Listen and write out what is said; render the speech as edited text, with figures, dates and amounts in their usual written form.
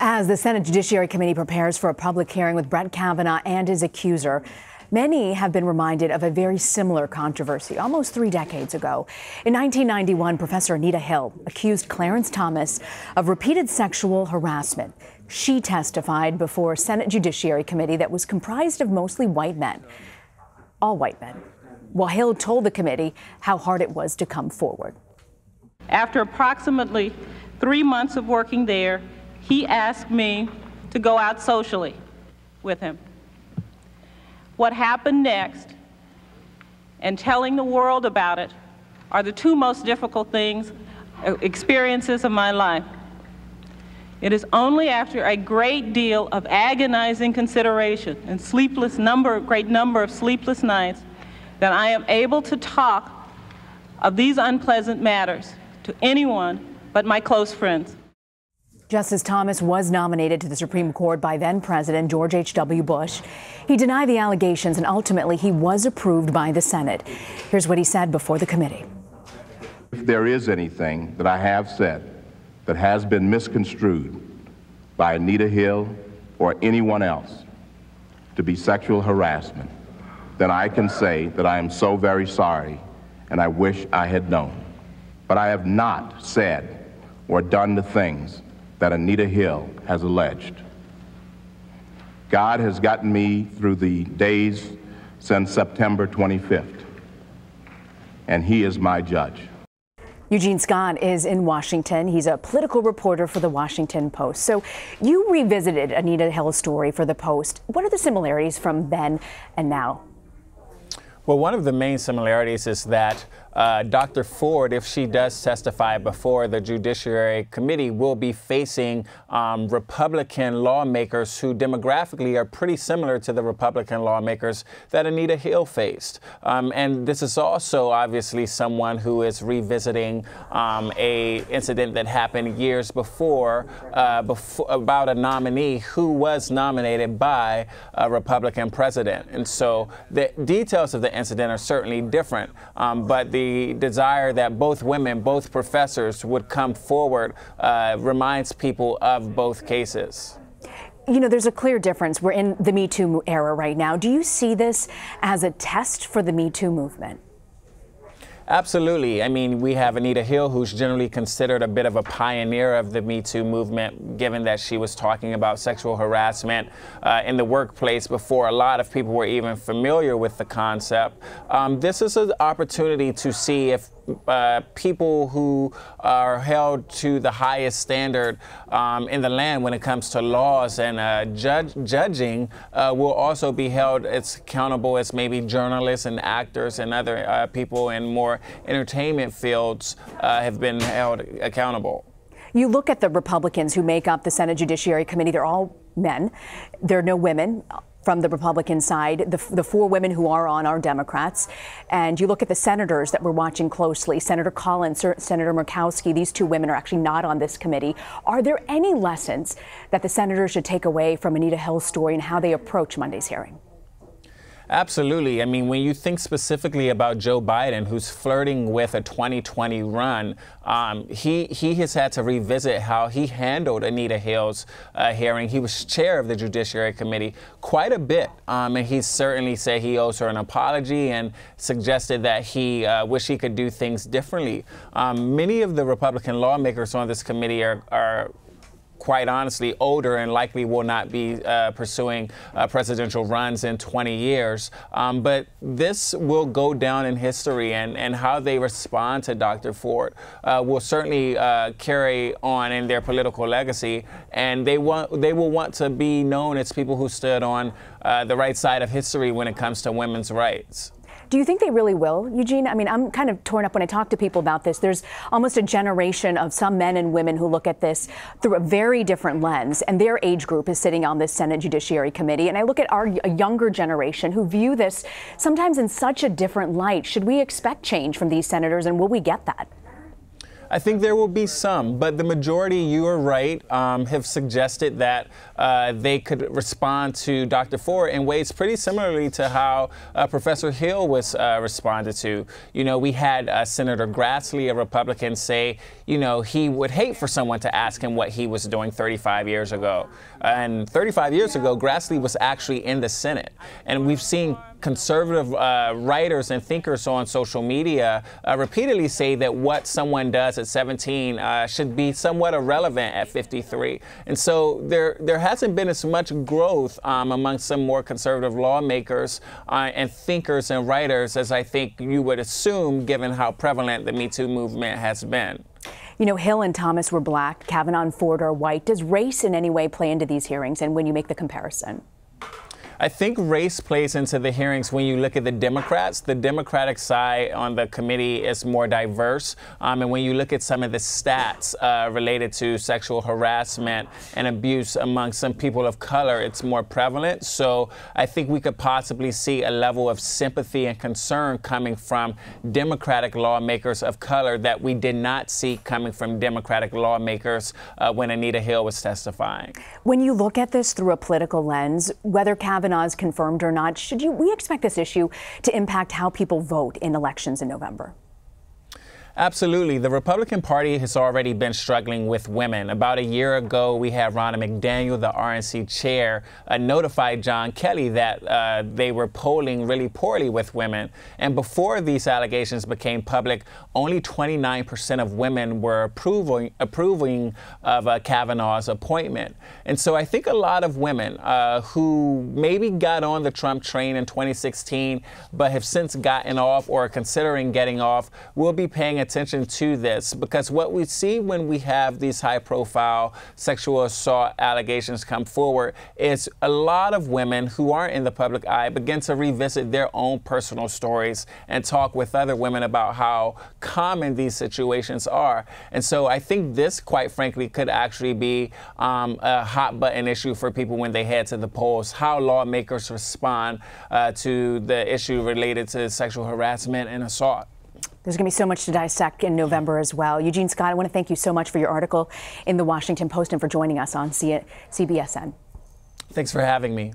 As the Senate Judiciary Committee prepares for a public hearing with Brett Kavanaugh and his accuser, many have been reminded of a very similar controversy almost 3 decades ago. In 1991, Professor Anita Hill accused Clarence Thomas of repeated sexual harassment. She testified before a Senate Judiciary Committee that was comprised of mostly white men, all white men, while Hill told the committee how hard it was to come forward. After approximately 3 months of working there, he asked me to go out socially with him. What happened next and telling the world about it are the 2 most difficult experiences of my life. It is only after a great deal of agonizing consideration and great number of sleepless nights that I am able to talk of these unpleasant matters to anyone but my close friends. Justice Thomas was nominated to the Supreme Court by then-President George H.W. Bush. He denied the allegations, and ultimately he was approved by the Senate. Here's what he said before the committee. If there is anything that I have said that has been misconstrued by Anita Hill or anyone else to be sexual harassment, then I can say that I am so very sorry and I wish I had known. But I have not said or done the things that Anita Hill has alleged. God has gotten me through the days since September 25th, and he is my judge. Eugene Scott is in Washington. He's a political reporter for the Washington Post. So you revisited Anita Hill's story for the Post. What are the similarities from then and now? Well, one of the main similarities is that Dr. Ford, if she does testify before the Judiciary Committee, will be facing Republican lawmakers who demographically are pretty similar to the Republican lawmakers that Anita Hill faced. And this is also obviously someone who is revisiting a incident that happened years before, about a nominee who was nominated by a Republican president. And so the details of the incident are certainly different, but the desire that both women, both professors, would come forward reminds people of both cases. You know, there's a clear difference. We're in the Me Too era right now. Do you see this as a test for the Me Too movement? Absolutely. I mean, we have Anita Hill, who's generally considered a bit of a pioneer of the Me Too movement, given that she was talking about sexual harassment in the workplace before a lot of people were even familiar with the concept. This is an opportunity to see if people who are held to the highest standard in the land when it comes to laws and judging will also be held as accountable as maybe journalists and actors and other people in more entertainment fields have been held accountable. You look at the Republicans who make up the Senate Judiciary Committee, they're all men. There are no women from the Republican side. The 4 women who are on are Democrats. And you look at the senators that we're watching closely, Senator Collins, Senator Murkowski, these 2 women are actually not on this committee. Are there any lessons that the senators should take away from Anita Hill's story and how they approach Monday's hearing? Absolutely. I mean, when you think specifically about Joe Biden, who's flirting with a 2020 run, he has had to revisit how he handled Anita Hill's hearing. He was chair of the Judiciary Committee quite a bit, and he certainly said he owes her an apology and suggested that he wish he could do things differently. Many of the Republican lawmakers on this committee are quite honestly older and likely will not be pursuing presidential runs in 20 years. But this will go down in history, and how they respond to Dr. Ford will certainly carry on in their political legacy. And they will want to be known as people who stood on the right side of history when it comes to women's rights. Do you think they really will, Eugene? I mean, I'm kind of torn up when I talk to people about this. There's almost a generation of some men and women who look at this through a very different lens, and their age group is sitting on this Senate Judiciary Committee. And I look at a younger generation who view this sometimes in such a different light. Should we expect change from these senators, and will we get that? I think there will be some, but the majority, you are right, have suggested that they could respond to Dr. Ford in ways pretty similarly to how Professor Hill was responded to. You know, we had Senator Grassley, a Republican, say, you know, he would hate for someone to ask him what he was doing 35 years ago. And 35 years ago, Grassley was actually in the Senate. And we've seen conservative writers and thinkers on social media repeatedly say that what someone does at 17 should be somewhat irrelevant at 53. And so there hasn't been as much growth among some more conservative lawmakers and thinkers and writers as I think you would assume, given how prevalent the Me Too movement has been. You know, Hill and Thomas were black, Kavanaugh and Ford are white. Does race in any way play into these hearings and when you make the comparison? I think race plays into the hearings when you look at the Democrats. The Democratic side on the committee is more diverse. And when you look at some of the stats related to sexual harassment and abuse among some people of color, it's more prevalent. So I think we could possibly see a level of sympathy and concern coming from Democratic lawmakers of color that we did not see coming from Democratic lawmakers when Anita Hill was testifying. When you look at this through a political lens, whether Kavanaugh is confirmed or not, we expect this issue to impact how people vote in elections in November? Absolutely. The Republican Party has already been struggling with women. About a year ago, we had Ronna McDaniel, the RNC chair, notified John Kelly that they were polling really poorly with women. And before these allegations became public, only 29% of women were approving of Kavanaugh's appointment. And so I think a lot of women who maybe got on the Trump train in 2016, but have since gotten off or are considering getting off, will be paying attention to this, because what we see when we have these high-profile sexual assault allegations come forward is a lot of women who aren't in the public eye begin to revisit their own personal stories and talk with other women about how common these situations are. And so I think this, quite frankly, could actually be a hot-button issue for people when they head to the polls, how lawmakers respond to the issue related to sexual harassment and assault. There's going to be so much to dissect in November as well. Eugene Scott, I want to thank you so much for your article in the Washington Post and for joining us on CBSN. Thanks for having me.